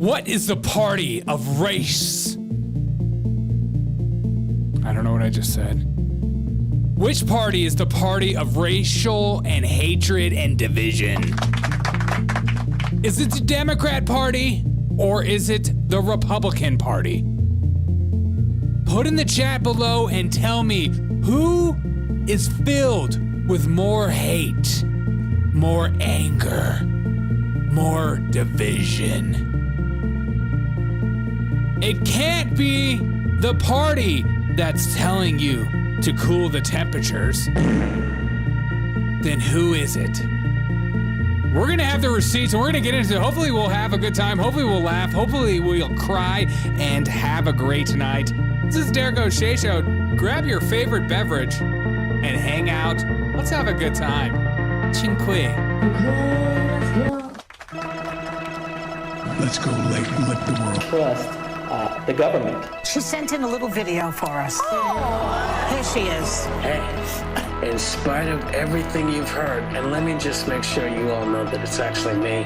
What is the party of race? I don't know what I just said. Which party is the party of racial and hatred and division? Is it the Democrat Party or is it the Republican Party? Put in the chat below and tell me who is filled with more hate, more anger, more division. It can't be the party that's telling you to cool the temperatures. Then who is it? We're gonna have the receipts and we're gonna get into it. Hopefully we'll have a good time. Hopefully we'll laugh. Hopefully we'll cry and have a great night. This is Derek O'Shea Show. Grab your favorite beverage and hang out. Let's have a good time. Cinque. Let's go late and let the world trust the government. She sent in a little video for us. Oh. Here she is. Hey, in spite of everything you've heard, and let me just make sure you all know that it's actually me.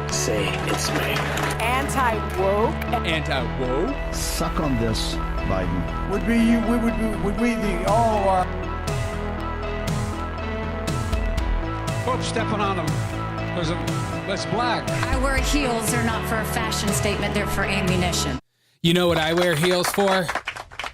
Say, it's me. Anti-woke. Anti-woke? suck on this, Biden. Would we the all our Folks stepping on them because that's black. I wear heels. They're not for a fashion statement. They're for ammunition. You know what I wear heels for?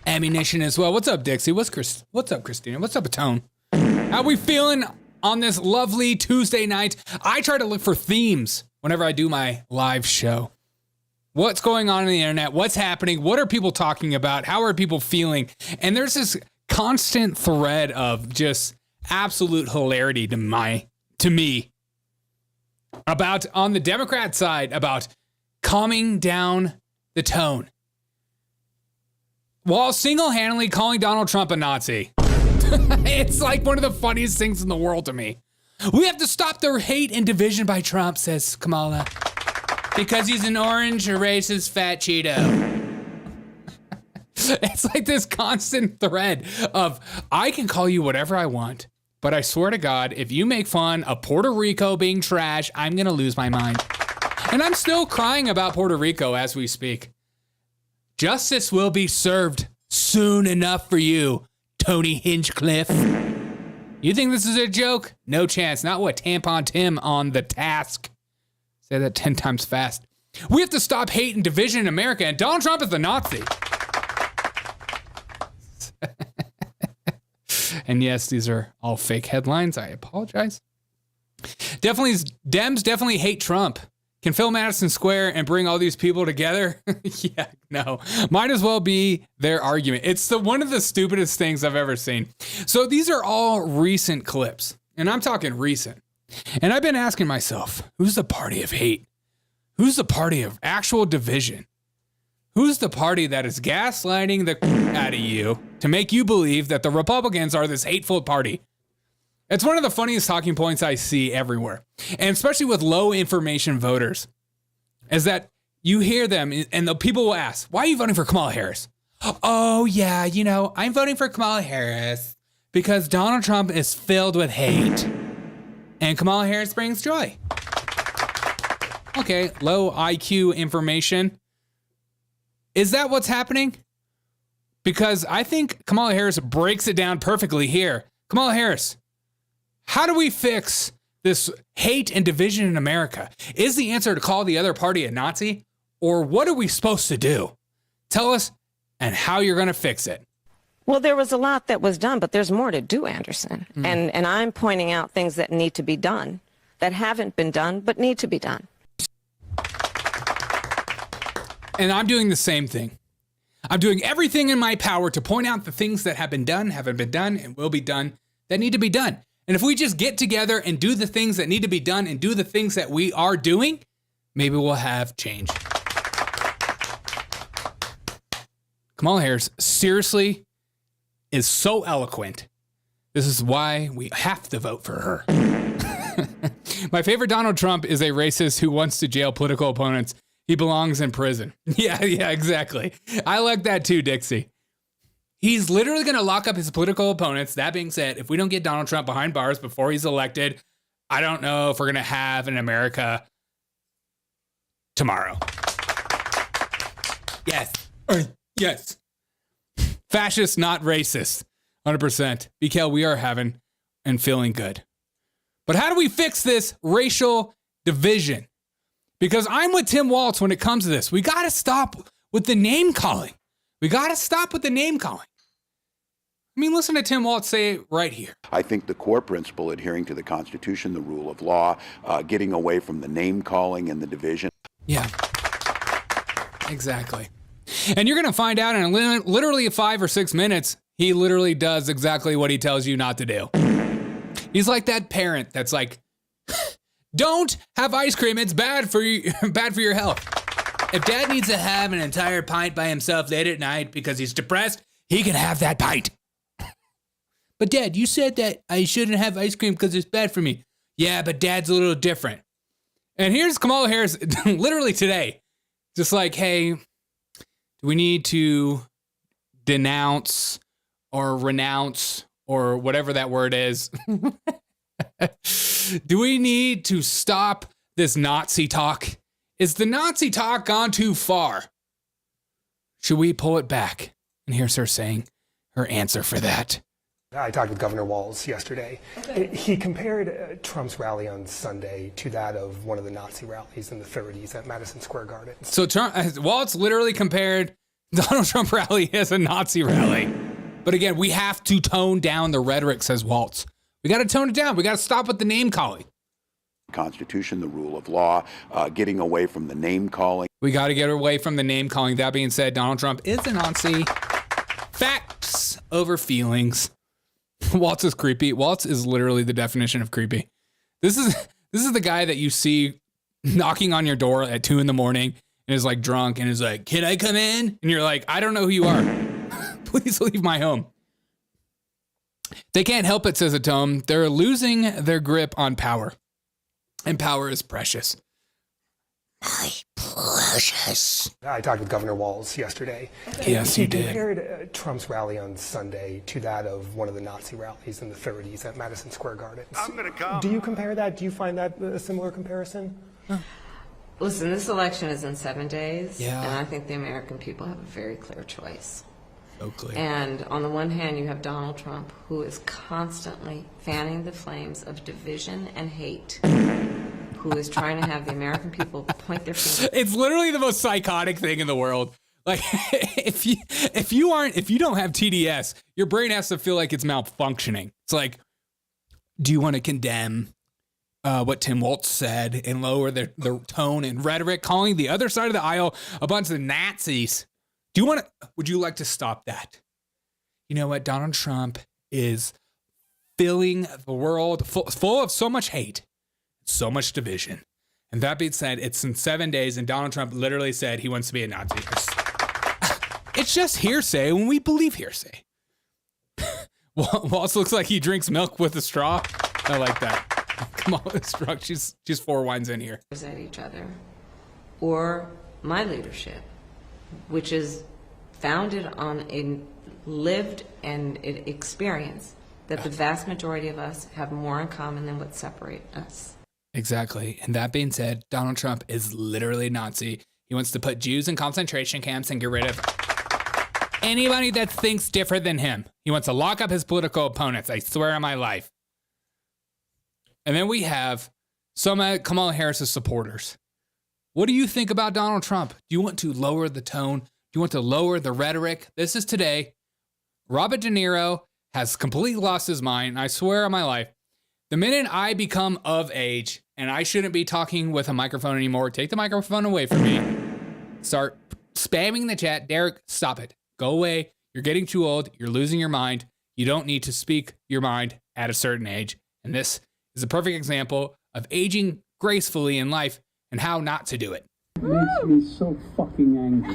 Ammunition as well. What's up, Dixie? What's up, Christina? What's up, Tone? How we feeling on this lovely Tuesday night? I try to look for themes whenever I do my live show. What's going on the internet? What's happening? What are people talking about? How are people feeling? And there's this constant thread of just absolute hilarity to me about, on the Democrat side, about calming down the tone while single-handedly calling Donald Trump a Nazi. It's like one of the funniest things in the world to me. We have to stop the hate and division by Trump, says Kamala, because he's an orange, racist, fat Cheeto. It's like this constant thread of, I can call you whatever I want, but I swear to God, if you make fun of Puerto Rico being trash, I'm going to lose my mind. And I'm still crying about Puerto Rico as we speak. Justice will be served soon enough for you, Tony Hinchcliffe. You think this is a joke? No chance. Not what Tampon Tim on The Task. Say that 10 times fast. We have to stop hate and division in America, and Donald Trump is the Nazi. And yes, these are all fake headlines. I apologize. Dems definitely hate Trump. Can fill Madison Square and bring all these people together? Yeah, no. Might as well be their argument. It's one of the stupidest things I've ever seen. So these are all recent clips, and I'm talking recent. And I've been asking myself, who's the party of hate? Who's the party of actual division? Who's the party that is gaslighting the out of you to make you believe that the Republicans are this hateful party? It's one of the funniest talking points I see everywhere, and especially with low information voters, is that you hear them and the people will ask, why are you voting for Kamala Harris? Oh yeah, I'm voting for Kamala Harris because Donald Trump is filled with hate and Kamala Harris brings joy. Okay, low IQ information. Is that what's happening? Because I think Kamala Harris breaks it down perfectly here. Kamala Harris, how do we fix this hate and division in America? Is the answer to call the other party a Nazi? Or what are we supposed to do? Tell us and how you're going to fix it. Well, there was a lot that was done, but there's more to do, Anderson. And I'm pointing out things that need to be done, that haven't been done, but need to be done. And I'm doing the same thing. I'm doing everything in my power to point out the things that have been done, haven't been done, and will be done that need to be done. And if we just get together and do the things that need to be done and do the things that we are doing, maybe we'll have change. Kamala Harris seriously is so eloquent. This is why we have to vote for her. My favorite Donald Trump is a racist who wants to jail political opponents. He belongs in prison. Yeah, exactly. I like that too, Dixie. He's literally going to lock up his political opponents. That being said, if we don't get Donald Trump behind bars before he's elected, I don't know if we're going to have an America tomorrow. Yes. Yes. Fascist, not racist. 100%. BKL, we are having and feeling good. But how do we fix this racial division? Because I'm with Tim Walz when it comes to this. We got to stop with the name calling. I mean, listen to Tim Walz say it right here. I think the core principle, adhering to the Constitution, the rule of law, getting away from the name calling and the division. Yeah, exactly. And you're going to find out in literally 5 or 6 minutes, he literally does exactly what he tells you not to do. He's like that parent that's like, don't have ice cream. It's bad for you, bad for your health. If dad needs to have an entire pint by himself late at night because he's depressed, he can have that pint. But dad, you said that I shouldn't have ice cream because it's bad for me. Yeah, but dad's a little different. And here's Kamala Harris literally today. Just like, hey, do we need to denounce or renounce or whatever that word is? Do we need to stop this Nazi talk? Is the Nazi talk gone too far? Should we pull it back? And here's her saying her answer for that. I talked with Governor Walz yesterday. He compared Trump's rally on Sunday to that of one of the Nazi rallies in the 30s at Madison Square Garden. So Walz literally compared Donald Trump rally as a Nazi rally. But again, we have to tone down the rhetoric, says Walz. We got to tone it down. We got to stop with the name calling. Constitution, the rule of law, getting away from the name calling. We got to get away from the name calling. That being said, Donald Trump is a Nazi. Facts over feelings. Walz is creepy. Walz is literally the definition of creepy. This is the guy that you see knocking on your door at 2 a.m. and is like drunk and is like, "Can I come in?" And you're like, "I don't know who you are. Please leave my home." They can't help it, says Atom. They're losing their grip on power. And power is precious. My precious. I talked with Governor Walz yesterday. Yes, you did. He compared Trump's rally on Sunday to that of one of the Nazi rallies in the 30s at Madison Square Garden. I'm going to come. Do you compare that? Do you find that a similar comparison? Listen, this election is in 7 days, Yeah. and I think the American people have a very clear choice. So clear. And on the one hand, you have Donald Trump, who is constantly fanning the flames of division and hate, who is trying to have the American people point their fingers. It's literally the most psychotic thing in the world. Like, if you don't have TDS, your brain has to feel like it's malfunctioning. It's like, do you want to condemn what Tim Walz said and lower the tone and rhetoric, calling the other side of the aisle a bunch of Nazis? Would you like to stop that? You know what? Donald Trump is filling the world full of so much hate, so much division. And that being said, it's in 7 days, and Donald Trump literally said he wants to be a Nazi. It's just hearsay when we believe hearsay. Walz looks like he drinks milk with a straw. I like that. Kamala's drunk. She's 4 wines in here. At each other, or my leadership, which is founded on a lived and experience that the vast majority of us have more in common than what separates us. Exactly. And that being said, Donald Trump is literally a Nazi. He wants to put Jews in concentration camps and get rid of anybody that thinks different than him. He wants to lock up his political opponents. I swear on my life. And then we have some of Kamala Harris's supporters. What do you think about Donald Trump? Do you want to lower the tone? Do you want to lower the rhetoric? This is today. Robert De Niro has completely lost his mind. I swear on my life. The minute I become of age and I shouldn't be talking with a microphone anymore, take the microphone away from me. Start spamming the chat. Derek, stop it. Go away. You're getting too old. You're losing your mind. You don't need to speak your mind at a certain age. And this is a perfect example of aging gracefully in life and how not to do it. It makes me so fucking angry.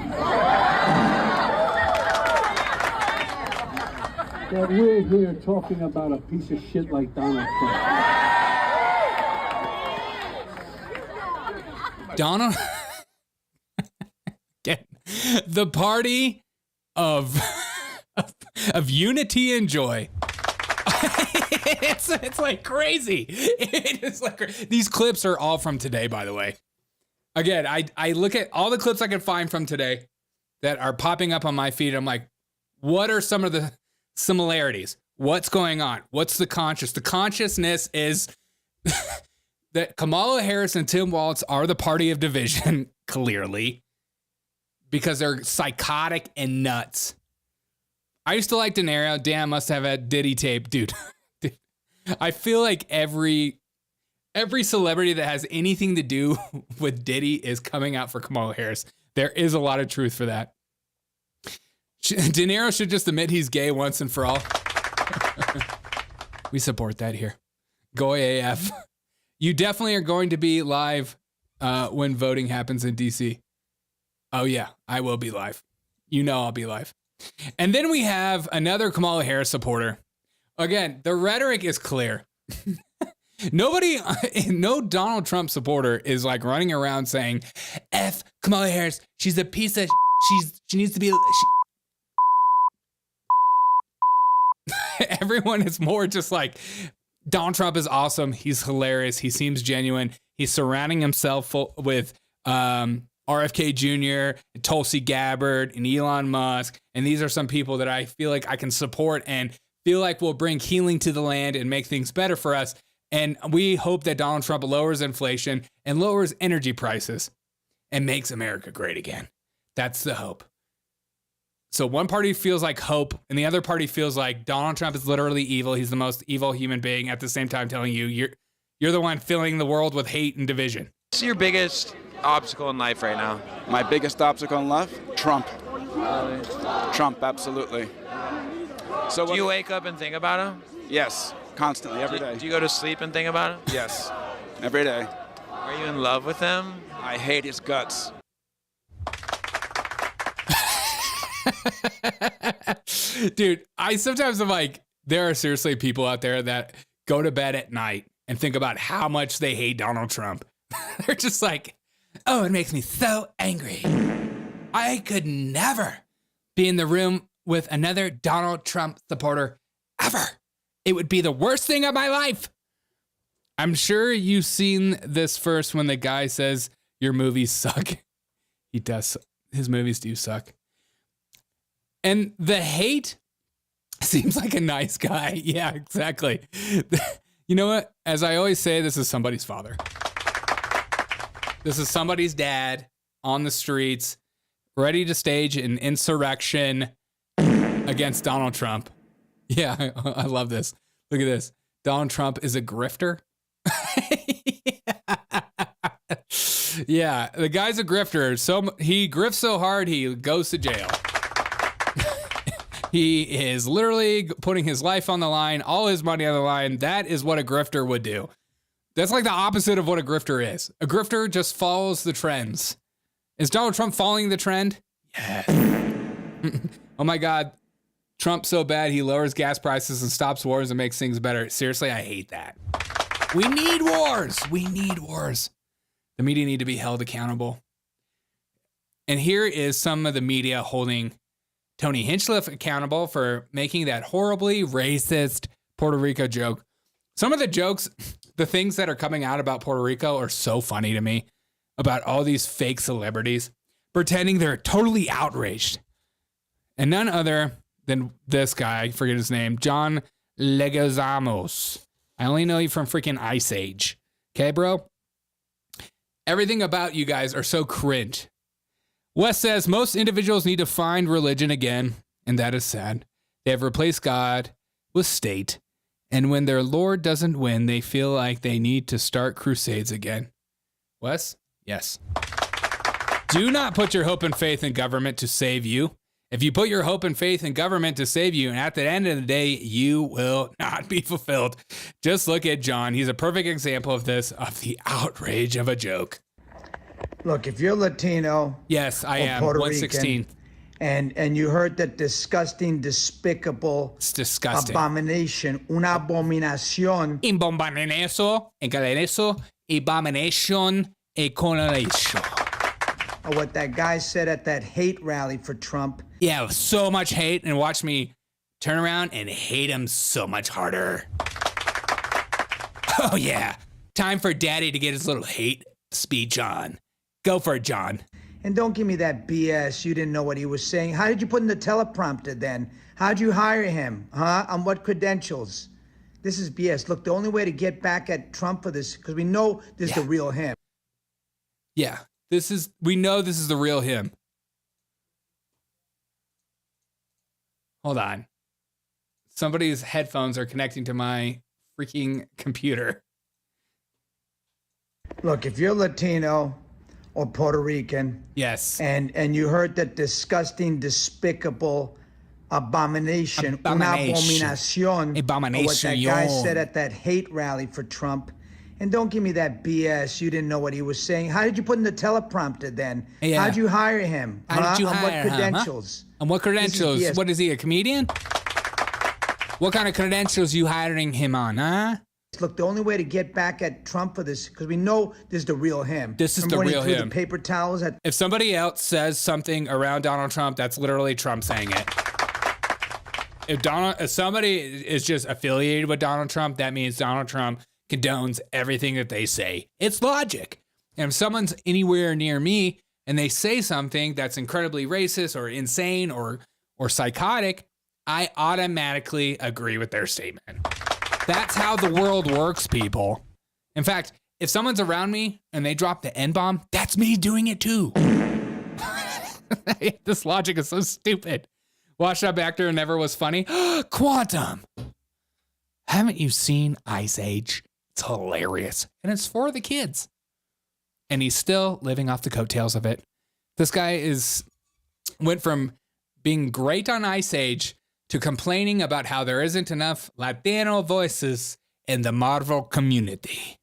That we're here talking about a piece of shit like Donald Trump. Donald, get the party of unity and joy. It's like crazy. It is like these clips are all from today, by the way. Again, I look at all the clips I can find from today. that are popping up on my feed. I'm like, what are some of the similarities? What's going on? What's the conscious? The consciousness is that Kamala Harris and Tim Walz are the party of division, clearly, because they're psychotic and nuts. I used to like De Niro. Dan must have a Diddy tape. Dude, I feel like every celebrity that has anything to do with Diddy is coming out for Kamala Harris. There is a lot of truth for that. De Niro should just admit he's gay once and for all. We support that here. Go AF. You definitely are going to be live when voting happens in DC. Oh yeah, I will be live. You know I'll be live. And then we have another Kamala Harris supporter. Again, the rhetoric is clear. No Donald Trump supporter is like running around saying, F Kamala Harris, she's a piece of she needs to be Everyone is more just like, Donald Trump is awesome. He's hilarious. He seems genuine. He's surrounding himself with RFK Jr., Tulsi Gabbard, and Elon Musk. And these are some people that I feel like I can support and feel like will bring healing to the land and make things better for us. And we hope that Donald Trump lowers inflation and lowers energy prices and makes America great again. That's the hope. So one party feels like hope, and the other party feels like Donald Trump is literally evil. He's the most evil human being, at the same time telling you you're the one filling the world with hate and division. What's your biggest obstacle in life right now? My biggest obstacle in life? Trump. Trump, absolutely. So do you wake up and think about him? Yes, constantly, every day. Do you go to sleep and think about him? Yes, every day. Are you in love with him? I hate his guts. Dude, I sometimes am like, there are seriously people out there that go to bed at night and think about how much they hate Donald Trump. They're just like, oh, it makes me so angry. I could never be in the room with another Donald Trump supporter ever. It would be the worst thing of my life. I'm sure you've seen this first when the guy says your movies suck. He does. His movies do suck. And the hate seems like a nice guy. Yeah, exactly. You know what? As I always say, this is somebody's father. This is somebody's dad on the streets, ready to stage an insurrection against Donald Trump. Yeah, I love this. Look at this. Donald Trump is a grifter. Yeah, the guy's a grifter. So he grifts so hard he goes to jail. He is literally putting his life on the line, all his money on the line. That is what a grifter would do. That's like the opposite of what a grifter is. A grifter just follows the trends. Is Donald Trump following the trend? Yes. Oh my God. Trump's so bad he lowers gas prices and stops wars and makes things better. Seriously, I hate that. We need wars. We need wars. The media need to be held accountable. And here is some of the media holding Tony Hinchcliffe accountable for making that horribly racist Puerto Rico joke. Some of the jokes, the things that are coming out about Puerto Rico are so funny to me, about all these fake celebrities pretending they're totally outraged. And none other than this guy, I forget his name, John Leguizamo. I only know you from freaking Ice Age. Okay, bro? Everything about you guys are so cringe. Wes says most individuals need to find religion again, and that is sad. They have replaced God with state, and when their Lord doesn't win, they feel like they need to start crusades again. Wes? Yes. Do not put your hope and faith in government to save you. If you put your hope and faith in government to save you, and at the end of the day, you will not be fulfilled. Just look at John. He's a perfect example of this, of the outrage of a joke. Look, if you're Latino, yes, I am. Puerto 116. Rican, and you heard that disgusting, despicable, it's disgusting abomination, una abominación. Abomination, econolation. What that guy said at that hate rally for Trump. Yeah, so much hate, and watch me turn around and hate him so much harder. Oh yeah, time for Daddy to get his little hate speech on. Go for it, John. And don't give me that BS. You didn't know what he was saying. How did you put in the teleprompter then? How'd you hire him? Huh? On what credentials? This is BS. Look, the only way to get back at Trump for this, because we know this is the real him. Yeah, we know this is the real him. Hold on. Somebody's headphones are connecting to my freaking computer. Look, if you're Latino or Puerto Rican, yes, and you heard that disgusting, despicable abomination, una abominación, of what that guy said at that hate rally for Trump, and don't give me that BS. You didn't know what he was saying. How did you put in the teleprompter then? Yeah. How'd you hire him? How did you on hire what credentials? Him, huh? On what credentials? What is he, a comedian? What kind of credentials you hiring him on, huh? Look, the only way to get back at Trump for this, because we know this is the real him. This is the real him. The paper towels at if somebody else says something around Donald Trump, that's literally Trump saying it. If somebody is just affiliated with Donald Trump, that means Donald Trump condones everything that they say. It's logic. And if someone's anywhere near me and they say something that's incredibly racist or insane or psychotic, I automatically agree with their statement. That's how the world works, people. In fact, if someone's around me and they drop the N-bomb, that's me doing it too. This logic is so stupid. Washed up actor and never was funny. Quantum. Haven't you seen Ice Age? It's hilarious. And it's for the kids. And he's still living off the coattails of it. This guy went from being great on Ice Age to complaining about how there isn't enough Latino voices in the Marvel community.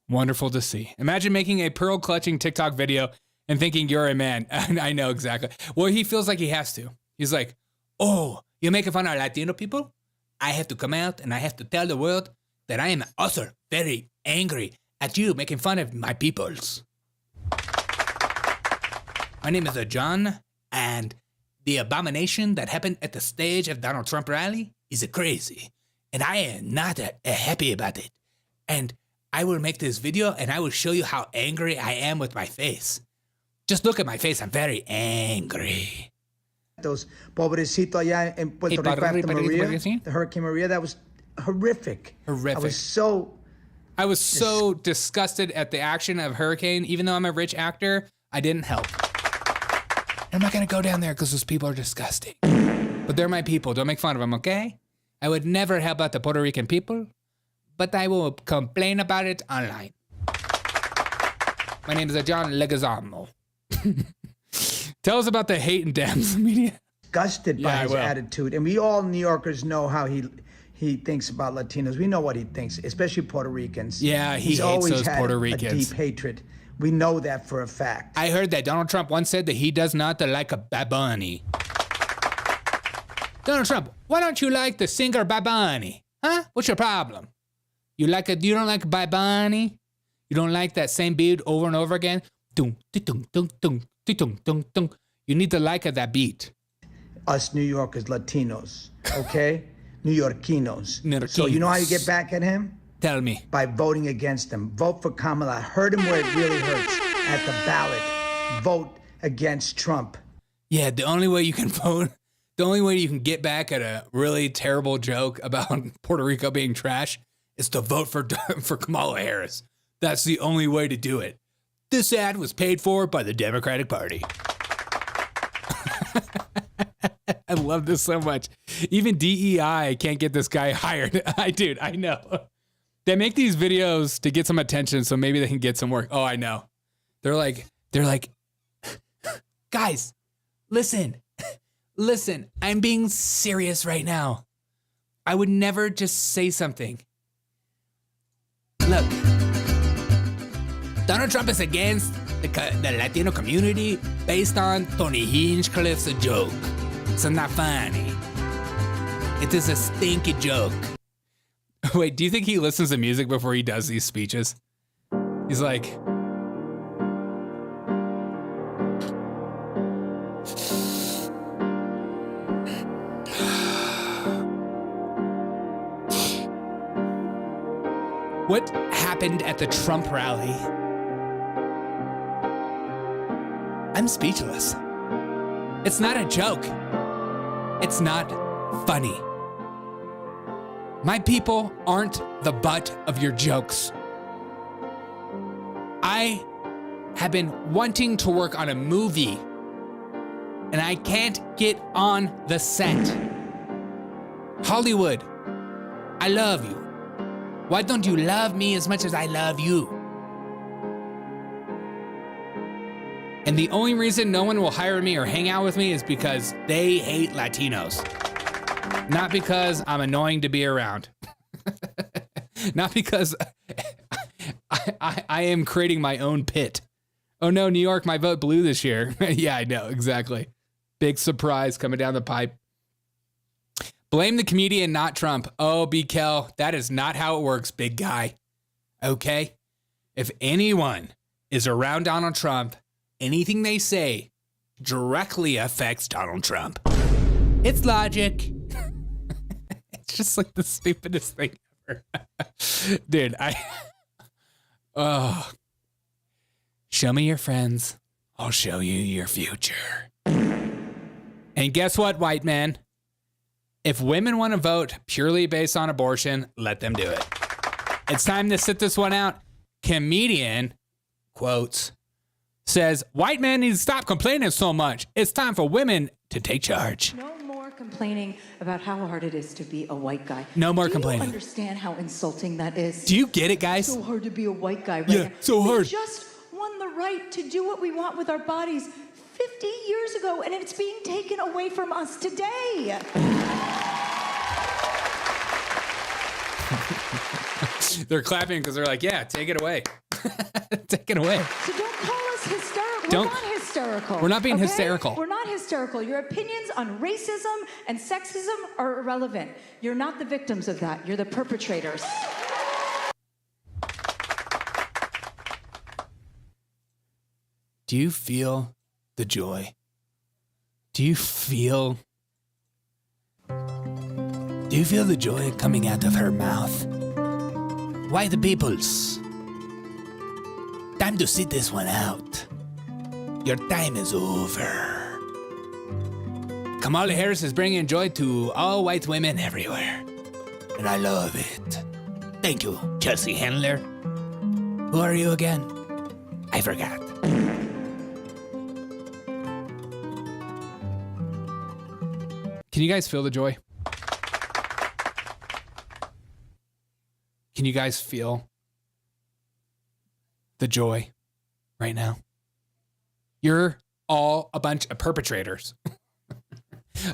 Wonderful to see. Imagine making a pearl-clutching TikTok video and thinking you're a man. I know exactly. Well, he feels like he has to. He's like, oh, you're making fun of Latino people? I have to come out and I have to tell the world that I am also very angry at you making fun of my peoples. My name is John, and the abomination that happened at the stage of Donald Trump rally is crazy, and I am not happy about it. And I will make this video, and I will show you how angry I am with my face. Just look at my face. I'm very angry. Those pobrecito allá en Puerto Rico after Maria, the Hurricane Maria, that was horrific. Horrific. I was so disgusted at the action of Hurricane. Even though I'm a rich actor, I didn't help. I'm not going to go down there because those people are disgusting. But they're my people. Don't make fun of them, okay? I would never help out the Puerto Rican people, but I will complain about it online. My name is John Leguizamo. Tell us about the hate and damns media. Disgusted by his attitude. And we all New Yorkers know how he thinks about Latinos. We know what he thinks, especially Puerto Ricans. Yeah, He's hates always those had Puerto a Ricans. deep hatred. We know that for a fact. I heard that Donald Trump once said that he does not like a Bad Bunny. Donald Trump, why don't you like the singer Bad Bunny? Huh? What's your problem? You don't like Bad Bunny? You don't like that same beat over and over again? Dum, dum, dum, dum, dum, dum, dum. You need to like that beat. Us New Yorkers, Latinos, okay? New Yorkinos. So you know how you get back at him? Tell me. By voting against him. Vote for Kamala. Hurt him where it really hurts. At the ballot. Vote against Trump. Yeah, the only way you can vote, the only way you can get back at a really terrible joke about Puerto Rico being trash is to vote for Kamala Harris. That's the only way to do it. This ad was paid for by the Democratic Party. I love this so much. Even DEI can't get this guy hired. I know. They make these videos to get some attention so maybe they can get some work. Oh, I know. They're like, guys, listen, I'm being serious right now. I would never just say something. Look, Donald Trump is against the Latino community based on Tony Hinchcliffe's joke. It's not funny. It is a stinky joke. Wait, do you think he listens to music before he does these speeches? He's like, what happened at the Trump rally? I'm speechless. It's not a joke. It's not funny. My people aren't the butt of your jokes. I have been wanting to work on a movie, and I can't get on the set. Hollywood, I love you. Why don't you love me as much as I love you? And the only reason no one will hire me or hang out with me is because they hate Latinos. Not because I'm annoying to be around. Not because I am creating my own pit. Oh no, New York, my vote blew this year. Yeah, I know, exactly. Big surprise coming down the pipe. Blame the comedian, not Trump. Oh, B. Kel, that is not how it works, big guy. Okay? If anyone is around Donald Trump, anything they say directly affects Donald Trump. It's logic. It's just like the stupidest thing ever. Dude, oh. Show me your friends. I'll show you your future. And guess what, white man? If women want to vote purely based on abortion, let them do it. It's time to sit this one out. Comedian, quotes, says, white men need to stop complaining so much. It's time for women to take charge. No more complaining about how hard it is to be a white guy. No more complaining. Do you understand how insulting that is? Do you get it, guys? It's so hard to be a white guy right yeah, now. So hard. We just won the right to do what we want with our bodies 50 years ago, and it's being taken away from us today. They're clapping because they're like, yeah, take it away. Take it away. So don't call us hysterical. We're not hysterical. We're not being hysterical. We're not hysterical. Your opinions on racism and sexism are irrelevant. You're not the victims of that. You're the perpetrators. Do you feel the joy? Do you feel the joy coming out of her mouth? Why the peoples? Time to sit this one out. Your time is over. Kamala Harris is bringing joy to all white women everywhere. And I love it. Thank you, Chelsea Handler. Who are you again? I forgot. Can you guys feel the joy? Can you guys feel the joy right now? You're all a bunch of perpetrators.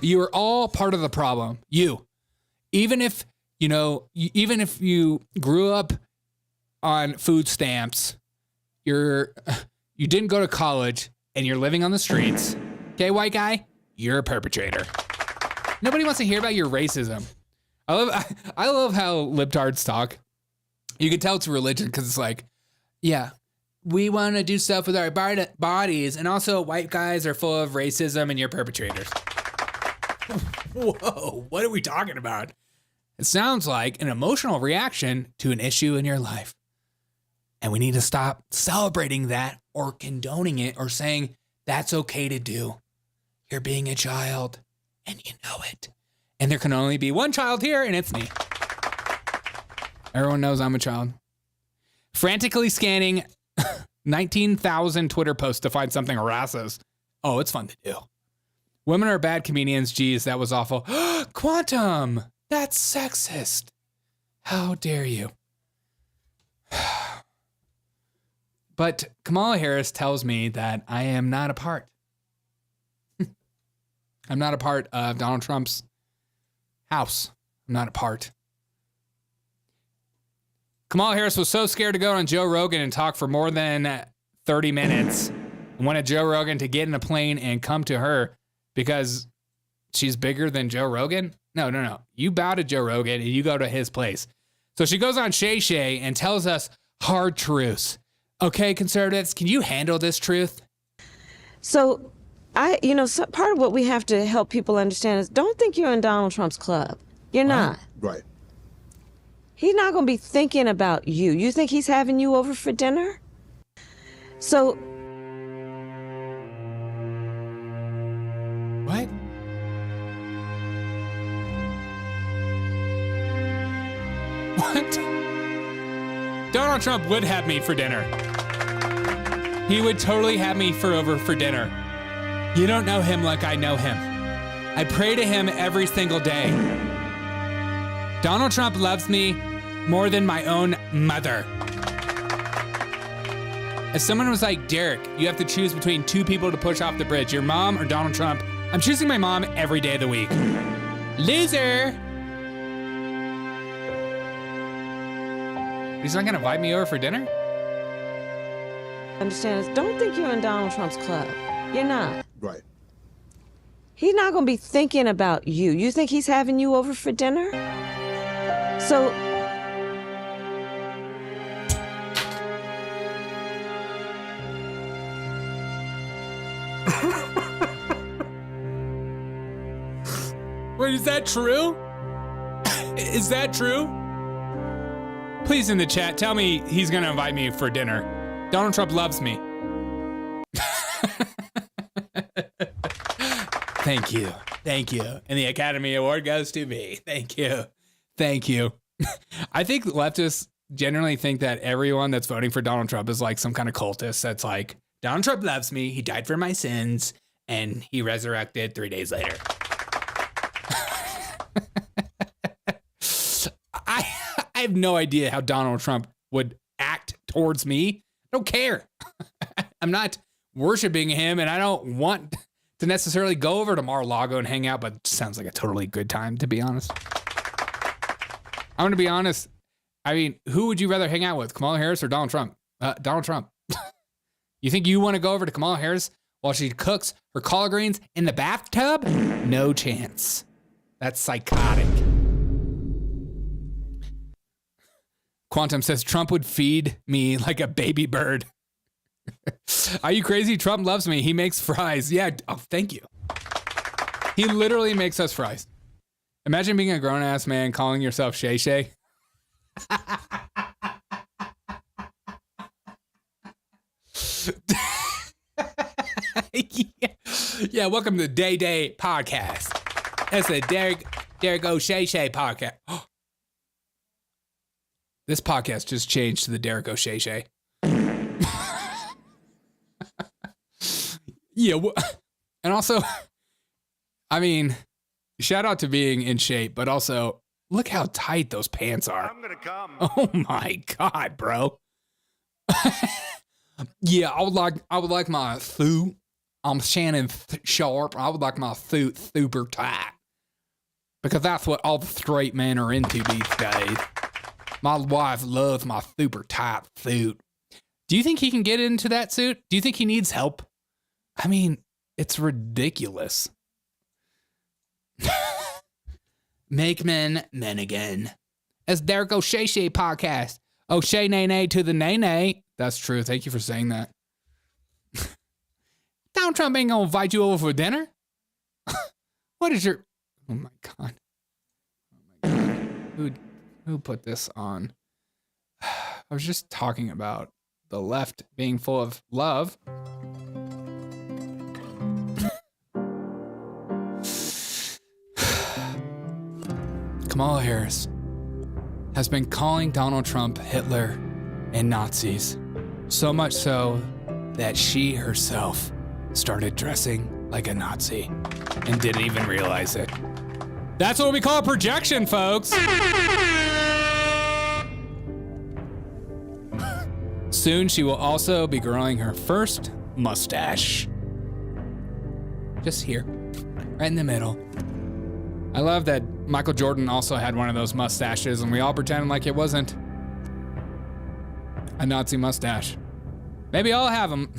You are all part of the problem. You. Even if you grew up on food stamps, you didn't go to college and you're living on the streets. Okay, white guy, you're a perpetrator. Nobody wants to hear about your racism. I love how libtards talk. You can tell it's religion because it's like, yeah, we want to do stuff with our bodies, and also white guys are full of racism and you're perpetrators. Whoa, what are we talking about? It sounds like an emotional reaction to an issue in your life. And we need to stop celebrating that or condoning it or saying that's okay to do. You're being a child and you know it. And there can only be one child here, and it's me. Everyone knows I'm a child. Frantically scanning 19,000 Twitter posts to find something racist. Oh, it's fun to do. Women are bad comedians. Geez, that was awful. Quantum, that's sexist. How dare you? But Kamala Harris tells me that I am not a part. I'm not a part of Donald Trump's house. I'm not a part. Kamala Harris was so scared to go on Joe Rogan and talk for more than 30 minutes and wanted Joe Rogan to get in a plane and come to her because she's bigger than Joe Rogan. No. You bow to Joe Rogan and you go to his place. So she goes on Shay Shay and tells us hard truths. Okay, conservatives, can you handle this truth? So part of what we have to help people understand is don't think you're in Donald Trump's club. You're not. Right. He's not going to be thinking about you. You think he's having you over for dinner? So want. Donald Trump would have me for dinner. He would totally have me over for dinner. You don't know him like I know him. I pray to him every single day. Donald Trump loves me more than my own mother. If someone was like, Derek, you have to choose between two people to push off the bridge, your mom or Donald Trump, I'm choosing my mom every day of the week. Loser. He's not gonna invite me over for dinner? Understand this? Don't think you're in Donald Trump's club. You're not. Right. He's not going to be thinking about you. You think he's having you over for dinner? So... Wait, is that true? Is that true? Please in the chat, tell me he's gonna invite me for dinner. Donald Trump loves me. Thank you. Thank you. And the Academy Award goes to me. Thank you. Thank you. I think leftists generally think that everyone that's voting for Donald Trump is like some kind of cultist that's like, Donald Trump loves me, he died for my sins, and he resurrected 3 days later. I have no idea how Donald Trump would act towards me. I don't care. I'm not worshiping him, and I don't want to necessarily go over to Mar-a-Lago and hang out, but it sounds like a totally good time, to be honest. I'm going to be honest. I mean, who would you rather hang out with, Kamala Harris or Donald Trump? Donald Trump. You think you want to go over to Kamala Harris while she cooks her collard greens in the bathtub? No chance. That's psychotic. Quantum says Trump would feed me like a baby bird. Are you crazy? Trump loves me. He makes fries. Yeah. Oh, thank you. He literally makes us fries. Imagine being a grown-ass man calling yourself Shay Shay. Yeah, welcome to the Day Day podcast. That's the Derek O'Shea Shay podcast. This podcast just changed to the Derek O'Shea Shay. Yeah, and also, I mean, shout out to being in shape, but also look how tight those pants are. I'm gonna come. Oh my God, bro. Yeah, I would like my suit. I'm Shannon Sharp. I would like my suit super tight because that's what all the straight men are into these days. My wife loves my super tight suit. Do you think he can get into that suit? Do you think he needs help? I mean, it's ridiculous. Make men men again. As Derek O'Shea Shay podcast. O'Shea nay nay to the nay nay. That's true. Thank you for saying that. Donald Trump ain't gonna invite you over for dinner. What is your... Oh my God. Oh my God. Who put this on? I was just talking about the left being full of love. Kamala Harris has been calling Donald Trump Hitler and Nazis, so much so that she herself started dressing like a Nazi and didn't even realize it. That's what we call projection, folks. Soon she will also be growing her first mustache. Just here, right in the middle. I love that Michael Jordan also had one of those mustaches and we all pretended like it wasn't a Nazi mustache. Maybe I'll have them.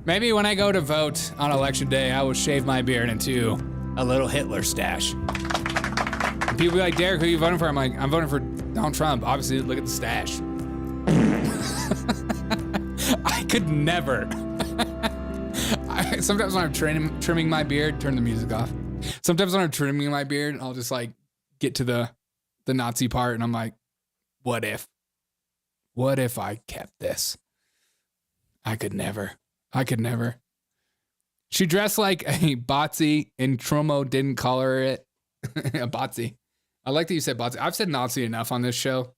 Maybe when I go to vote on election day, I will shave my beard into a little Hitler stash. And people be like, Derek, who are you voting for? I'm like, I'm voting for Donald Trump. Obviously, look at the stash. I could never. Sometimes when I'm trimming my beard, turn the music off. Sometimes when I'm trimming my beard, I'll just like get to the Nazi part and I'm like, what if I kept this? I could never. She dressed like a Botsy and Tromo didn't call her it. A Botsy. I like that you said Botsy. I've said Nazi enough on this show.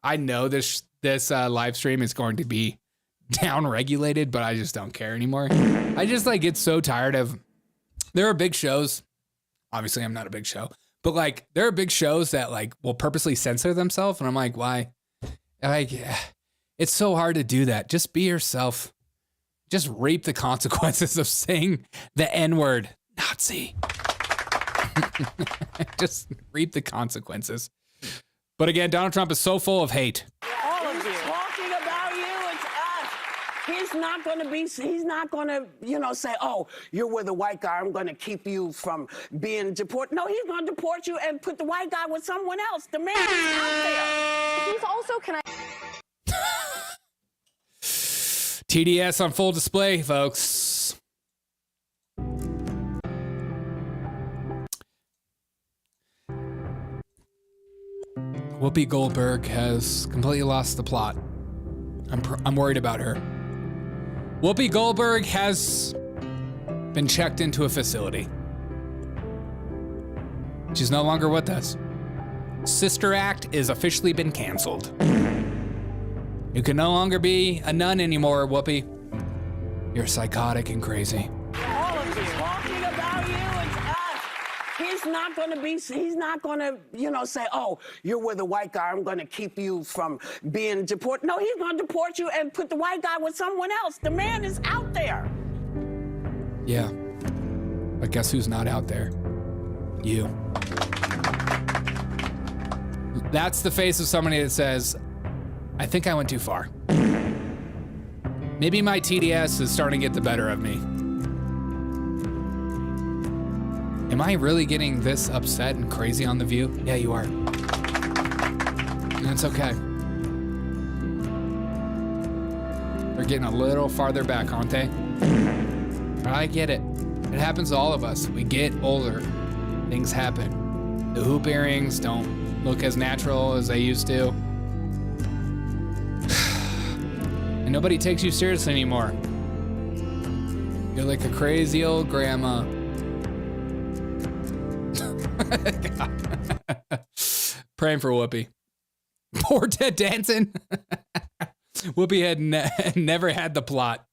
I know this live stream is going to be down regulated, but I just don't care anymore. I just like get so tired of, there are big shows. Obviously I'm not a big show, but like there are big shows that like will purposely censor themselves. And I'm like, why? Like, it's so hard to do that. Just be yourself. Just reap the consequences of saying the N-word, Nazi. Just reap the consequences. But again, Donald Trump is so full of hate. All of you. Talking about you, it's us. He's not going to, you know, say, oh, you're with a white guy, I'm going to keep you from being deported. No, he's going to deport you and put the white guy with someone else. The man is out there. He's also, TDS on full display, folks. Whoopi Goldberg has completely lost the plot. I'm worried about her. Whoopi Goldberg has been checked into a facility. She's no longer with us. Sister Act is officially been canceled. You can no longer be a nun anymore, Whoopi. You're psychotic and crazy. All of you. Talking about you, it's us. He's not going to, you know, say, oh, you're with a white guy, I'm going to keep you from being deported. No, he's going to deport you and put the white guy with someone else. The man is out there. Yeah. But guess who's not out there? You. That's the face of somebody that says, I think I went too far. Maybe my TDS is starting to get the better of me. Am I really getting this upset and crazy on The View? Yeah, you are. And it's okay. They're getting a little farther back, aren't they? But I get it. It happens to all of us. We get older. Things happen. The hoop earrings don't look as natural as they used to. And nobody takes you seriously anymore. You're like a crazy old grandma. Praying for Whoopi. Poor Ted Danson. Whoopi had never had the plot.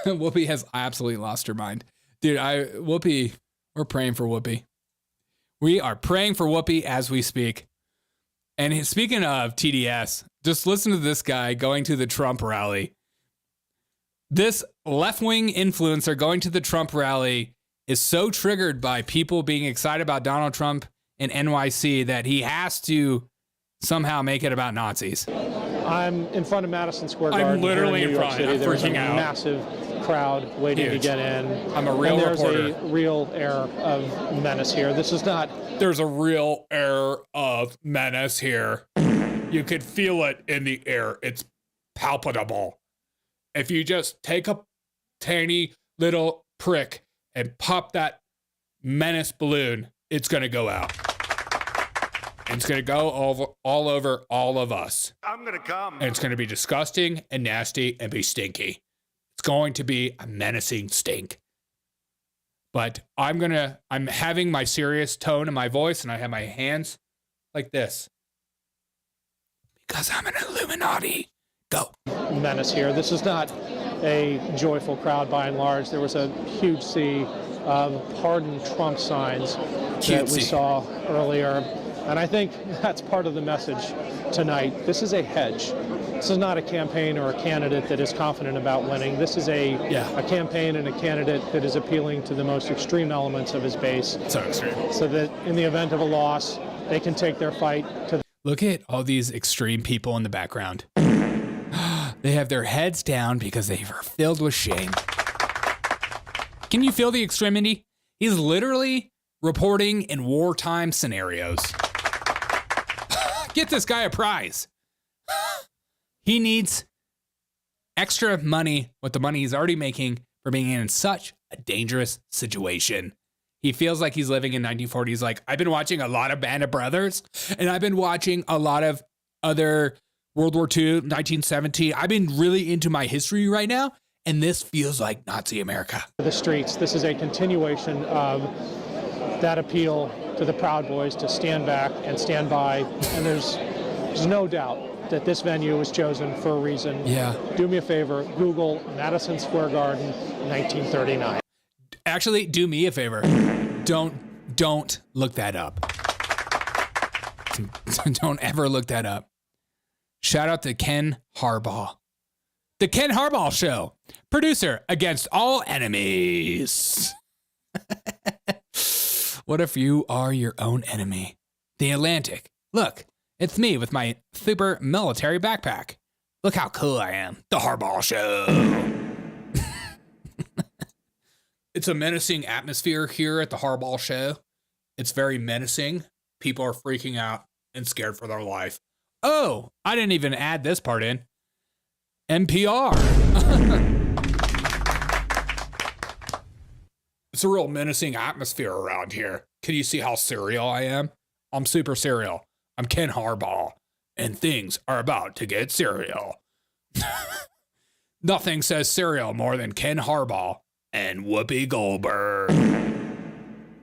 Whoopi has absolutely lost her mind. Dude, Whoopi, we're praying for Whoopi. We are praying for Whoopi as we speak. And speaking of TDS, just listen to this guy going to the Trump rally. This left-wing influencer going to the Trump rally is so triggered by people being excited about Donald Trump and NYC that he has to somehow make it about Nazis. I'm in front of Madison Square Garden. I'm literally in front. I'm There's a freaking out. Massive crowd waiting to get in. I'm a real reporter. There's a real air of menace here. This is not. There's a real air of menace here. You could feel it in the air. It's palpable. If you just take a tiny little prick and pop that menace balloon, it's going to go out. And it's going to go all over all of us. I'm going to come. And it's going to be disgusting and nasty and be stinky. It's going to be a menacing stink. But I'm having my serious tone in my voice, and I have my hands like this. Because I'm an Illuminati. Go. Menace here. This is not a joyful crowd by and large. There was a huge sea of pardon Trump signs that we saw earlier. And I think that's part of the message tonight. This is a hedge. This is not a campaign or a candidate that is confident about winning. This is a campaign and a candidate that is appealing to the most extreme elements of his base. So extreme. So that in the event of a loss, they can take their fight to the. Look at all these extreme people in the background. They have their heads down because they are filled with shame. Can you feel the extremity? He's literally reporting in wartime scenarios. Get this guy a prize. He needs extra money with the money he's already making for being in such a dangerous situation. He feels like he's living in 1940s. Like, I've been watching a lot of Band of Brothers, and I've been watching a lot of other World War II, 1917. I've been really into my history right now, and this feels like Nazi America. The streets. This is a continuation of that appeal to the Proud Boys to stand back and stand by. And there's no doubt that this venue was chosen for a reason. Yeah. Do me a favor, Google Madison Square Garden, 1939. Actually, do me a favor. Don't look that up. Don't ever look that up. Shout out to Ken Harbaugh. The Ken Harbaugh Show. Producer against all enemies. What if you are your own enemy? The Atlantic. Look, it's me with my super military backpack. Look how cool I am. The Harbaugh Show. It's a menacing atmosphere here at the Harbaugh Show. It's very menacing. People are freaking out and scared for their life. Oh, I didn't even add this part in. NPR. It's a real menacing atmosphere around here. Can you see how serial I am? I'm super serial. I'm Ken Harbaugh, and things are about to get serial. Nothing says serial more than Ken Harbaugh and Whoopi Goldberg.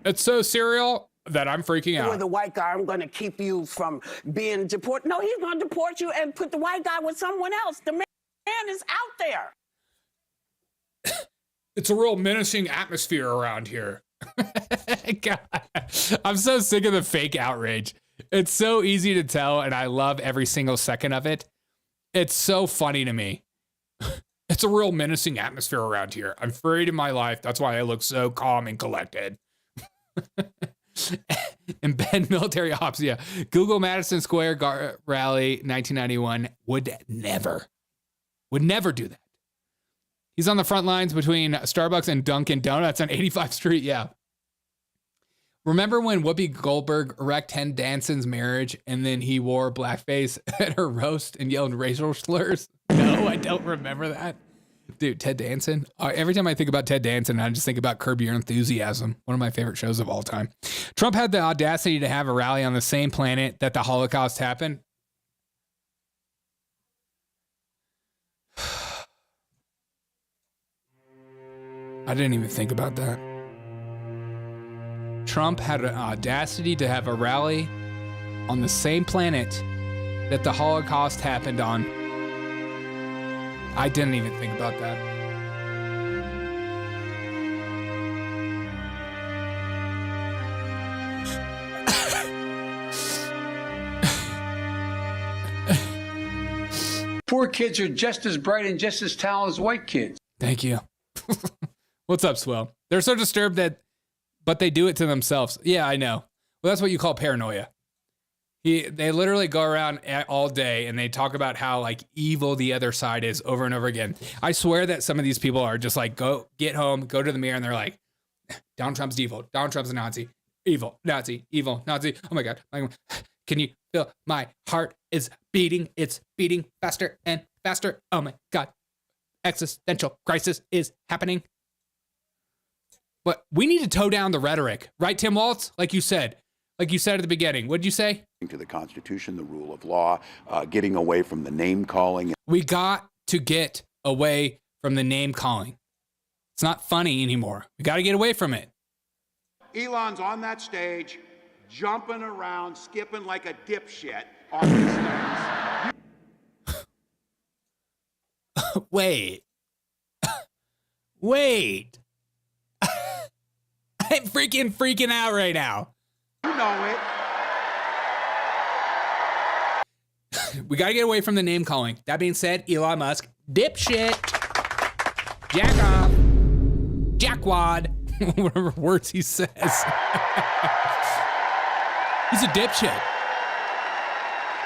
It's so serial that I'm freaking out. With a white guy, I'm going to keep you from being deported. No, he's going to deport you and put the white guy with someone else. The man is out there. It's a real menacing atmosphere around here. God, I'm so sick of the fake outrage. It's so easy to tell, and I love every single second of it. It's so funny to me. It's a real menacing atmosphere around here. I'm afraid in my life. That's why I look so calm and collected. Embed military ops. Yeah. Google Madison Square Rally 1991 would never do that. He's on the front lines between Starbucks and Dunkin' Donuts on 85th Street. Yeah. Remember when Whoopi Goldberg wrecked Ted Danson's marriage and then he wore blackface at her roast and yelled racial slurs? No, I don't remember that. Dude, Ted Danson. Every time I think about Ted Danson, I just think about Curb Your Enthusiasm, one of my favorite shows of all time. Trump had the audacity to have a rally on the same planet that the Holocaust happened. I didn't even think about that. Trump had an audacity to have a rally on the same planet that the Holocaust happened on. I didn't even think about that. Poor kids are just as bright and just as talented as white kids. Thank you. What's up, Swell? They're so disturbed but they do it to themselves. Yeah, I know. Well, that's what you call paranoia. They literally go around all day and they talk about how like evil the other side is over and over again. I swear that some of these people are just like, get home, go to the mirror, and they're like, Donald Trump's evil. Donald Trump's a Nazi. Evil, Nazi, evil, Nazi. Oh my God. Can you feel my heart is beating? It's beating faster and faster. Oh my God. Existential crisis is happening. But we need to toe down the rhetoric, right, Tim Walz? Like you said at the beginning. What did you say? To the Constitution, the rule of law, getting away from the name calling. We got to get away from the name calling. It's not funny anymore. We got to get away from it. Elon's on that stage, jumping around, skipping like a dipshit on these things. Wait. I'm freaking out right now. You know it. We got to get away from the name calling. That being said, Elon Musk, dipshit, jack off, jackwad, whatever words he says. He's a dipshit.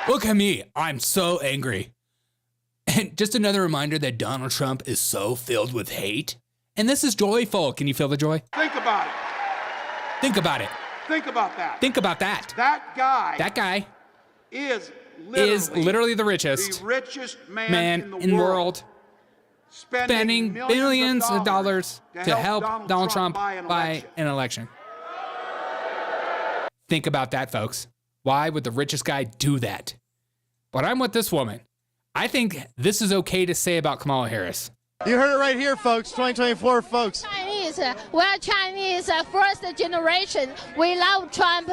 Look at me. I'm so angry. And just another reminder that Donald Trump is so filled with hate. And this is joyful. Can you feel the joy? Think about it. Think about it. Think about that. Think about that. That guy is literally the richest man in the world. Spending billions of dollars to help Donald Trump buy an election. Think about that, folks. Why would the richest guy do that? But I'm with this woman. I think this is okay to say about Kamala Harris. You heard it right here, folks. 2024, folks. Chinese. Chinese. We're Chinese first generation. We love Trump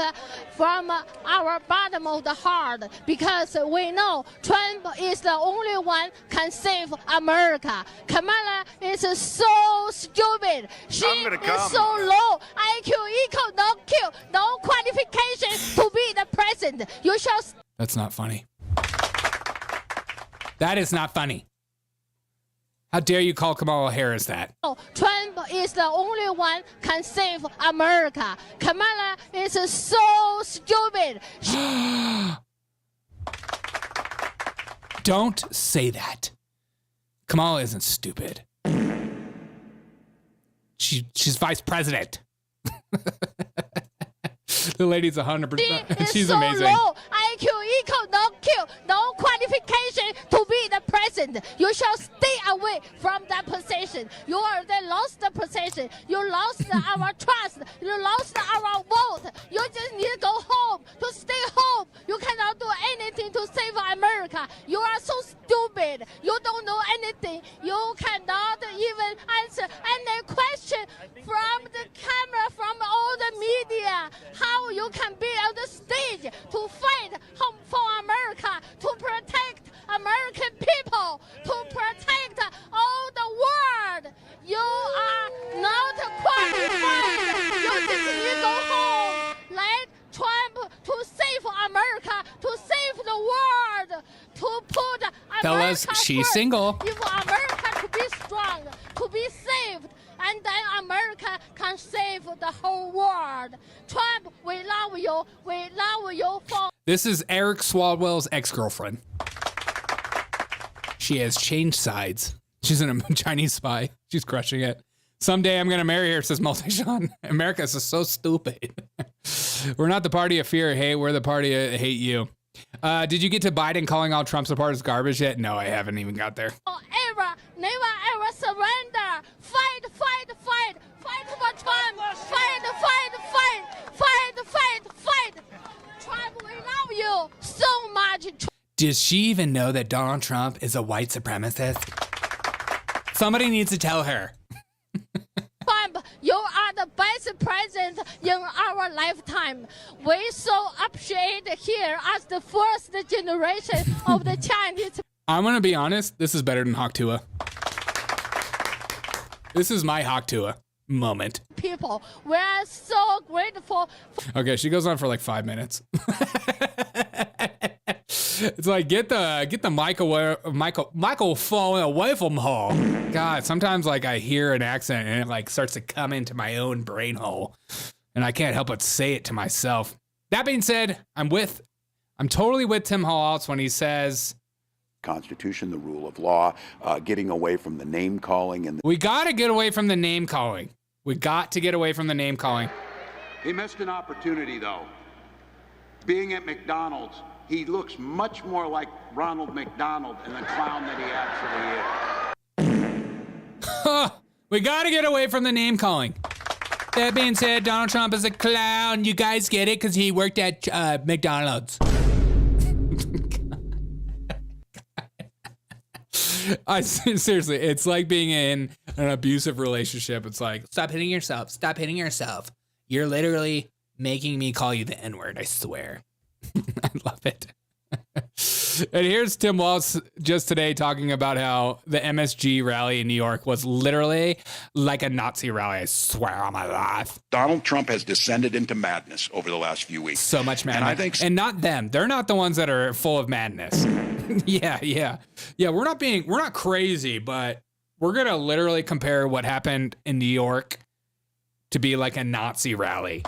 from our bottom of the heart because we know Trump is the only one can save America. Kamala is so stupid. She is so low. IQ equal no Q, no qualification to be the president. You shall. That's not funny. That is not funny. How dare you call Kamala Harris that? Trump is the only one can save America. Kamala is so stupid. Don't say that. Kamala isn't stupid. She's vice president. The lady's 100%. She's so amazing. Low. IQ equal no Q, no qualification to be the president. You shall stay away from that position. You already lost the position. You lost our trust. You lost our vote. You just need to go home, to stay home. You cannot do anything to save America. You are so stupid. You don't know anything. You cannot even answer any question from the camera, from all the media. How you can be on the stage to fight for America, to protect American people, to protect all the world. You are not qualified. You just need to go home. Let Trump to save America, to save the world, to put America Fellas, she's first. single. If America to be strong, to be saved, and then America can save the whole world. Trump, we love you. We love you for. This is Eric Swalwell's ex-girlfriend. She has changed sides. She's a Chinese spy. She's crushing it. Someday I'm going to marry her, says Multi-Sean. America is so stupid. We're not the party of fear or hate. We're the party of hate you. Did you get to Biden calling all Trump supporters garbage yet? No, I haven't even got there. Never ever surrender. Fight, fight, fight. Fight for Trump. Fight, fight, fight. Fight, fight, fight. Trump, we love you so much. Does she even know that Donald Trump is a white supremacist? Somebody needs to tell her. Trump, you are the best president in our lifetime. We so appreciate here as the first generation of the Chinese. I'm going to be honest. This is better than Hawk Tuah. This is my Hawk Tuah moment. People, we are so grateful. Okay, she goes on for like 5 minutes. It's like get the microphone away from her. God, sometimes like I hear an accent and it like starts to come into my own brain hole, and I can't help but say it to myself. That being said, I'm totally with Tim Holtz when he says Constitution, the rule of law, getting away from the name calling and we got to get away from the name calling. We got to get away from the name calling. He missed an opportunity, though. Being at McDonald's, he looks much more like Ronald McDonald than the clown that he actually is. We got to get away from the name calling. That being said, Donald Trump is a clown. You guys get it because he worked at McDonald's. Seriously, it's like being in an abusive relationship. It's like, stop hitting yourself. Stop hitting yourself. You're literally making me call you the N-word, I swear. I love it. And here's Tim Walz just today talking about how the MSG rally in New York was literally like a Nazi rally. I swear on my life. Donald Trump has descended into madness over the last few weeks. So much madness. And I think and not them. They're not the ones that are full of madness. Yeah. We're not crazy, but we're going to literally compare what happened in New York to be like a Nazi rally.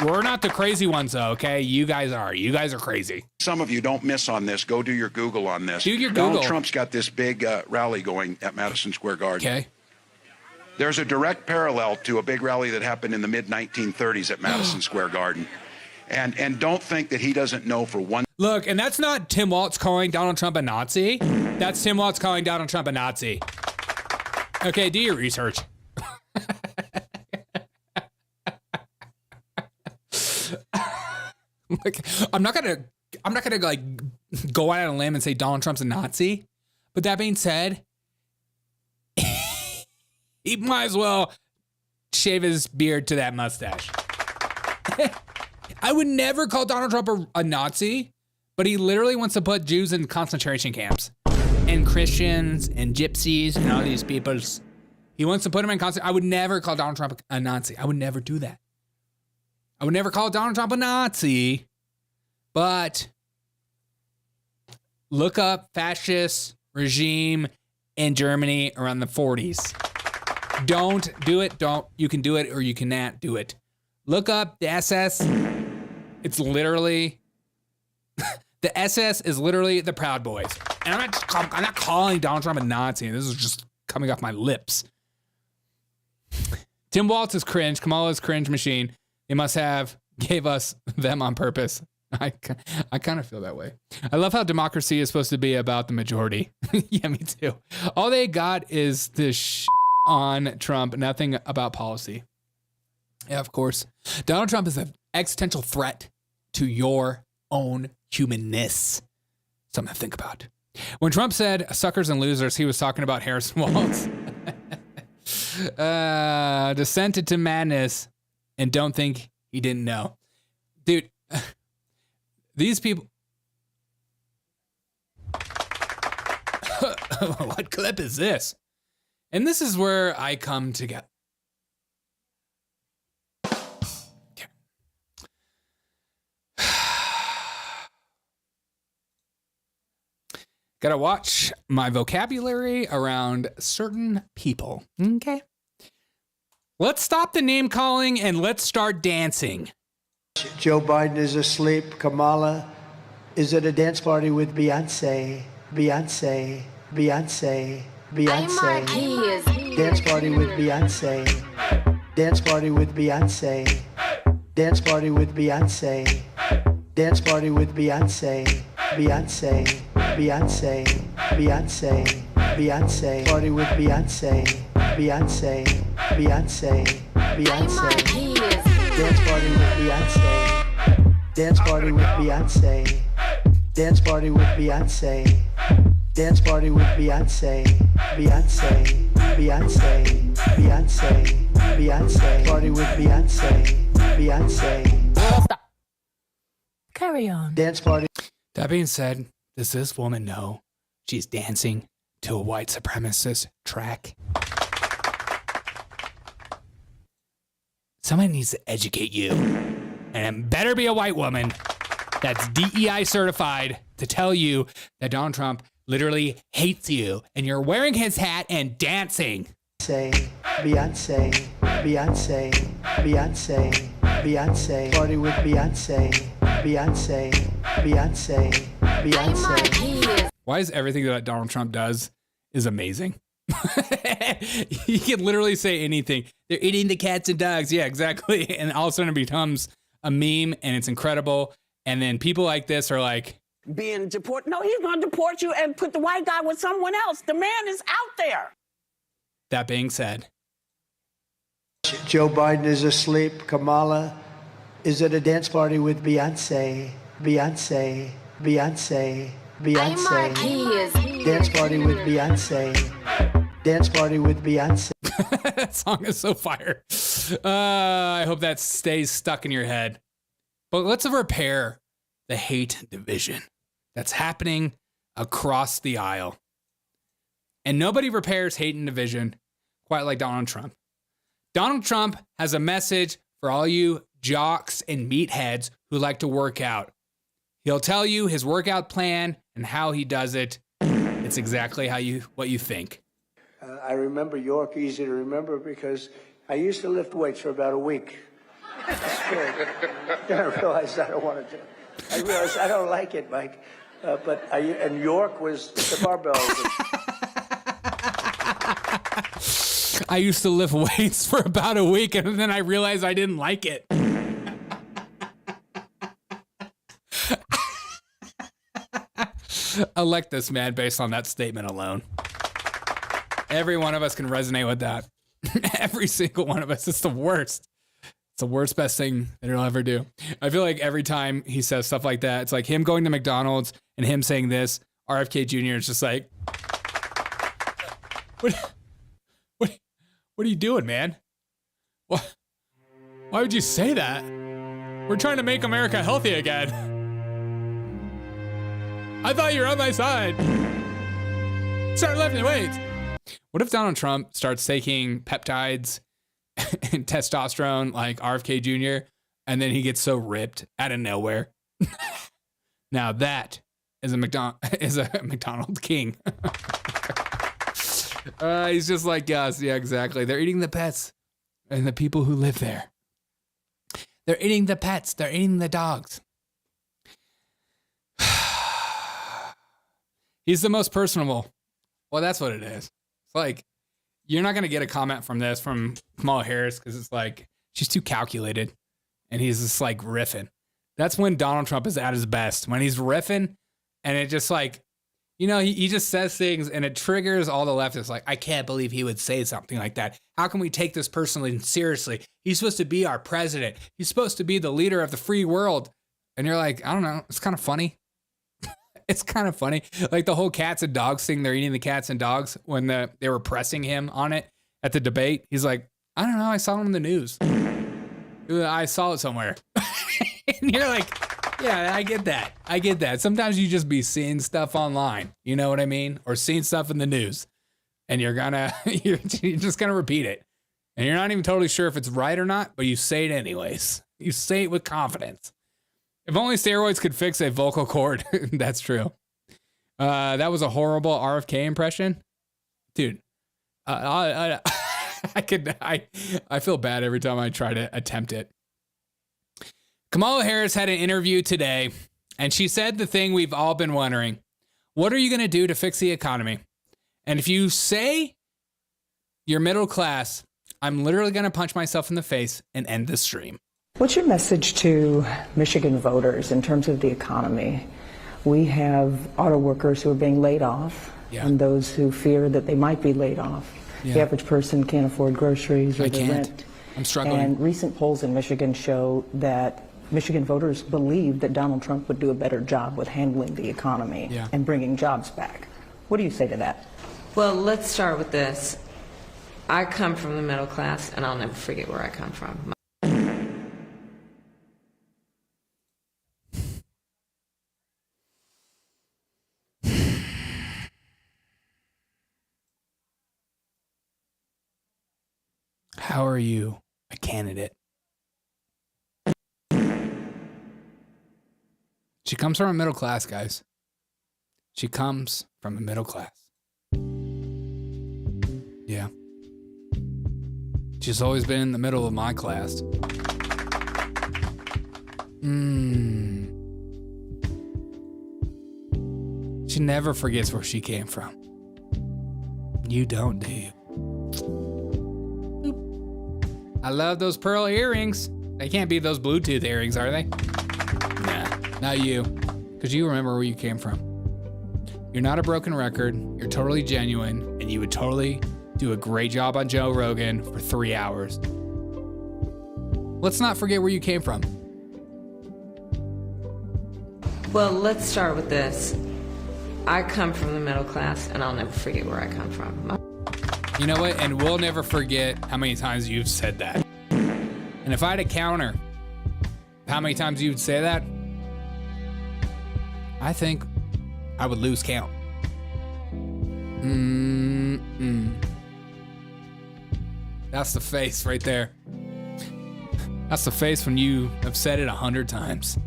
We're not the crazy ones, though, okay? You guys are. You guys are crazy. Some of you don't miss on this. Go do your Google on this. Do your Donald Google. Trump's got this big rally going at Madison Square Garden. Okay. There's a direct parallel to a big rally that happened in the mid-1930s at Madison Square Garden. And don't think that he doesn't know for one. Look, and that's not Tim Walz calling Donald Trump a Nazi. That's Tim Walz calling Donald Trump a Nazi. Okay, do your research. Like, I'm not gonna like go out on a limb and say Donald Trump's a Nazi. But that being said, he might as well shave his beard to that mustache. I would never call Donald Trump a Nazi, but he literally wants to put Jews in concentration camps and Christians and gypsies and all these peoples. He wants to put them in concentration. I would never call Donald Trump a Nazi. I would never do that. I would never call Donald Trump a Nazi, but look up fascist regime in Germany around the 40s. Don't do it. You can do it or you cannot do it. Look up the SS. It's literally, the SS is literally the Proud Boys. And I'm not calling Donald Trump a Nazi. This is just coming off my lips. Tim Walz is cringe. Kamala's cringe machine. They must have gave us them on purpose. I kind of feel that way. I love how democracy is supposed to be about the majority. Yeah, me too. All they got is this on Trump, nothing about policy. Yeah, of course. Donald Trump is an existential threat to your own humanness. Something to think about. When Trump said suckers and losers, he was talking about Harrison Walz. Descent into madness, and don't think he didn't know. Dude, these people... What clip is this? And this is where I come together. Okay. Gotta watch my vocabulary around certain people. Okay. Let's stop the name calling and let's start dancing. Joe Biden is asleep. Kamala is at a dance party with Beyonce. Beyonce. Beyonce. Beyonce. Dance party with Beyonce. Dance party with Beyonce. Dance party with Beyonce. Dance party with Beyonce. Beyonce. Beyonce. Beyonce. Beyonce. Party with Beyonce. Beyonce. Beyonce. Beyonce. Dance party with Beyonce. Dance party with Beyonce. Dance party with Beyonce. Dance party with Beyonce. Beyonce. Beyonce. Beyonce. Beyonce. Party with Beyonce. Beyonce. Stop. Carry on. Dance party. That being said, does this woman know she's dancing to a white supremacist track? Somebody needs to educate you. And it better be a white woman that's DEI certified to tell you that Donald Trump literally hates you and you're wearing his hat and dancing. Beyonce, Beyonce, Beyonce, Beyonce, Beyonce. Party with Beyonce, Beyonce, Beyonce, Beyonce. Why is everything that Donald Trump does is amazing? He can literally say anything. They're eating the cats and dogs. Yeah, exactly. And all of a sudden it becomes a meme and it's incredible. And then people like this are like, being deported. No, he's going to deport you and put the white guy with someone else. The man is out there. That being said, Joe Biden is asleep. Kamala is at a dance party with Beyonce. Beyonce, Beyonce, Beyonce. Dance party with Beyonce. Dance party with Beyonce. That song is so fire. I hope that stays stuck in your head. But let's repair the hate division that's happening across the aisle. And nobody repairs hate and division quite like Donald Trump. Donald Trump has a message for all you jocks and meatheads who like to work out. He'll tell you his workout plan and how he does it. It's exactly what you think. I remember York easy to remember because I used to lift weights for about a week. Then I realized I don't want to do it. I realized I don't like it, Mike. And York was the barbells. I used to lift weights for about a week, and then I realized I didn't like it. I like this man based on that statement alone. Every one of us can resonate with that. Every single one of us. It's the worst. It's the worst, best thing that he'll ever do. I feel like every time he says stuff like that, it's like him going to McDonald's and him saying this. RFK Jr. is just like, what are you doing, man? What? Why would you say that? We're trying to make America healthy again. I thought you were on my side. Start lifting weights. What if Donald Trump starts taking peptides and testosterone like RFK Jr. and then he gets so ripped out of nowhere? Now that is a McDonald king. He's just like us. Yeah, exactly. They're eating the pets and the people who live there. They're eating the pets. They're eating the dogs. He's the most personable. Well, that's what it is. It's like, you're not going to get a comment from this from Kamala Harris because it's like, she's too calculated. And he's just like riffing. That's when Donald Trump is at his best. When he's riffing and it just like, you know, he just says things and it triggers all the leftists. Like, I can't believe he would say something like that. How can we take this personally seriously? He's supposed to be our president. He's supposed to be the leader of the free world. And you're like, I don't know. It's kind of funny. It's kind of funny. Like the whole cats and dogs thing. They're eating the cats and dogs when they were pressing him on it at the debate. He's like, I don't know. I saw it on the news. I saw it somewhere. And you're like, yeah, I get that. I get that. Sometimes you just be seeing stuff online. You know what I mean? Or seeing stuff in the news. And you're just gonna repeat it. And you're not even totally sure if it's right or not, but you say it anyways. You say it with confidence. If only steroids could fix a vocal cord. That's true. That was a horrible RFK impression. Dude, I feel bad every time I try to attempt it. Kamala Harris had an interview today, and she said the thing we've all been wondering. What are you going to do to fix the economy? And if you say you're middle class, I'm literally going to punch myself in the face and end the stream. What's your message to Michigan voters in terms of the economy? We have auto workers who are being laid off, and those who fear that they might be laid off. Yeah. The average person can't afford groceries or the rent. I'm struggling. And recent polls in Michigan show that Michigan voters believe that Donald Trump would do a better job with handling the economy and bringing jobs back. What do you say to that? Well, let's start with this. I come from the middle class, and I'll never forget where I come from. How are you a candidate? She comes from a middle class, guys. She comes from a middle class. Yeah. She's always been in the middle of my class. She never forgets where she came from. You don't, do you? I love those pearl earrings. They can't be those Bluetooth earrings, are they? Nah, not you. Because you remember where you came from. You're not a broken record. You're totally genuine. And you would totally do a great job on Joe Rogan for 3 hours. Let's not forget where you came from. Well, let's start with this. I come from the middle class, and I'll never forget where I come from. You know what? And we'll never forget how many times you've said that. And if I had a counter how many times you'd say that, I think I would lose count. That's the face right there. That's the face when you have said it 100 times.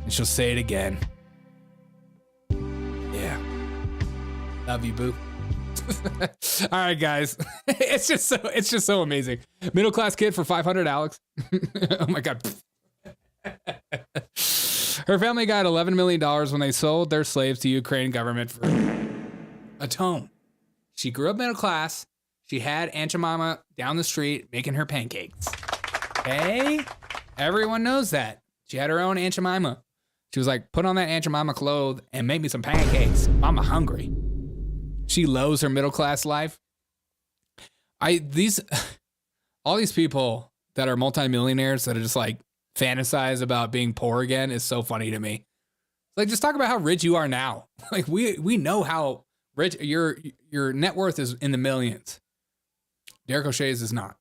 And she'll say it again. Yeah. Love you, boo. All right, guys. It's just so amazing. Middle class kid for $500, Alex. Oh my God. Her family got $11 million when they sold their slaves to Ukraine government for a tome. She grew up middle class. She had Aunt Jemima down the street making her pancakes. Okay? Everyone knows that. She had her own Aunt Jemima. She was like, put on that Aunt Jemima clothes and make me some pancakes. I'm hungry. She loathes her middle class life. All these people that are multimillionaires that are just like fantasize about being poor again is so funny to me. Like, just talk about how rich you are now. Like, we know how rich your net worth is in the millions. Derek O'Shea's is not.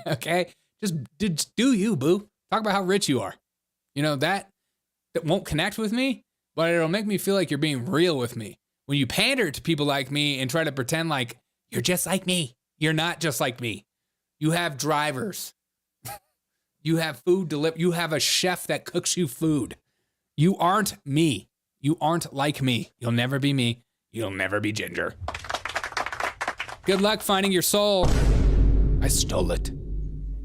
Okay? Just do you, boo. Talk about how rich you are. You know, that won't connect with me, but it'll make me feel like you're being real with me. When you pander to people like me and try to pretend like you're just like me, you're not just like me. You have drivers. You have food delivered. You have a chef that cooks you food. You aren't me. You aren't like me. You'll never be me. You'll never be Ginger. Good luck finding your soul. I stole it.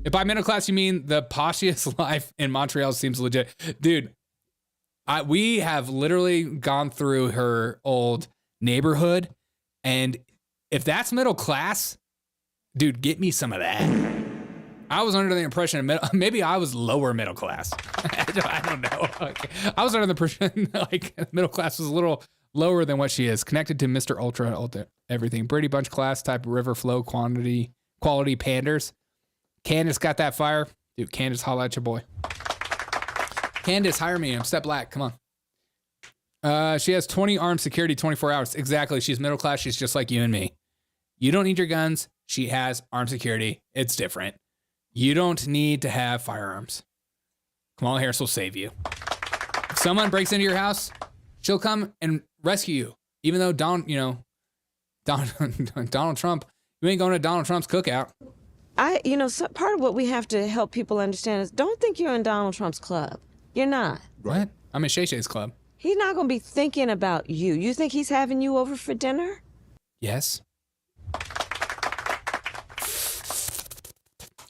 If by middle class you mean the poshiest life in Montreal seems legit. Dude, we have literally gone through her old neighborhood, and if that's middle class, dude, get me some of that. I was under the impression of maybe I was lower middle class. I don't know. Okay. I was under the impression like middle class was a little lower than what she is. Connected to Mr. Ultra everything. Brady Bunch class type river flow quality panders. Candace got that fire. Dude, Candace, holla at your boy. Candace, hire me. I'm Step Black. Come on. She has 20 armed security 24 hours. Exactly. She's middle class. She's just like you and me. You don't need your guns. She has armed security. It's different. You don't need to have firearms. Kamala Harris will save you. If someone breaks into your house, she'll come and rescue you. Even though Donald Trump, you ain't going to Donald Trump's cookout. So part of what we have to help people understand is don't think you're in Donald Trump's club. You're not. What? I'm in Shay Shay's club. He's not going to be thinking about you. You think he's having you over for dinner? Yes.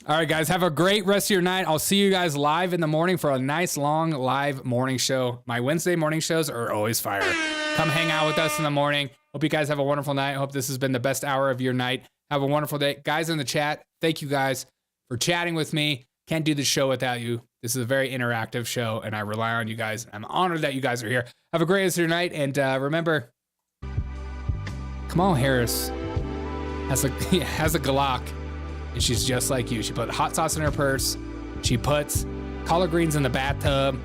All right, guys, have a great rest of your night. I'll see you guys live in the morning for a nice, long, live morning show. My Wednesday morning shows are always fire. Come hang out with us in the morning. Hope you guys have a wonderful night. Hope this has been the best hour of your night. Have a wonderful day. Guys in the chat, thank you guys for chatting with me. Can't do the show without you. This is a very interactive show, and I rely on you guys. I'm honored that you guys are here. Have a great rest of your night, and remember, Kamala Harris has a Glock. And she's just like you. She put hot sauce in her purse. She puts collard greens in the bathtub.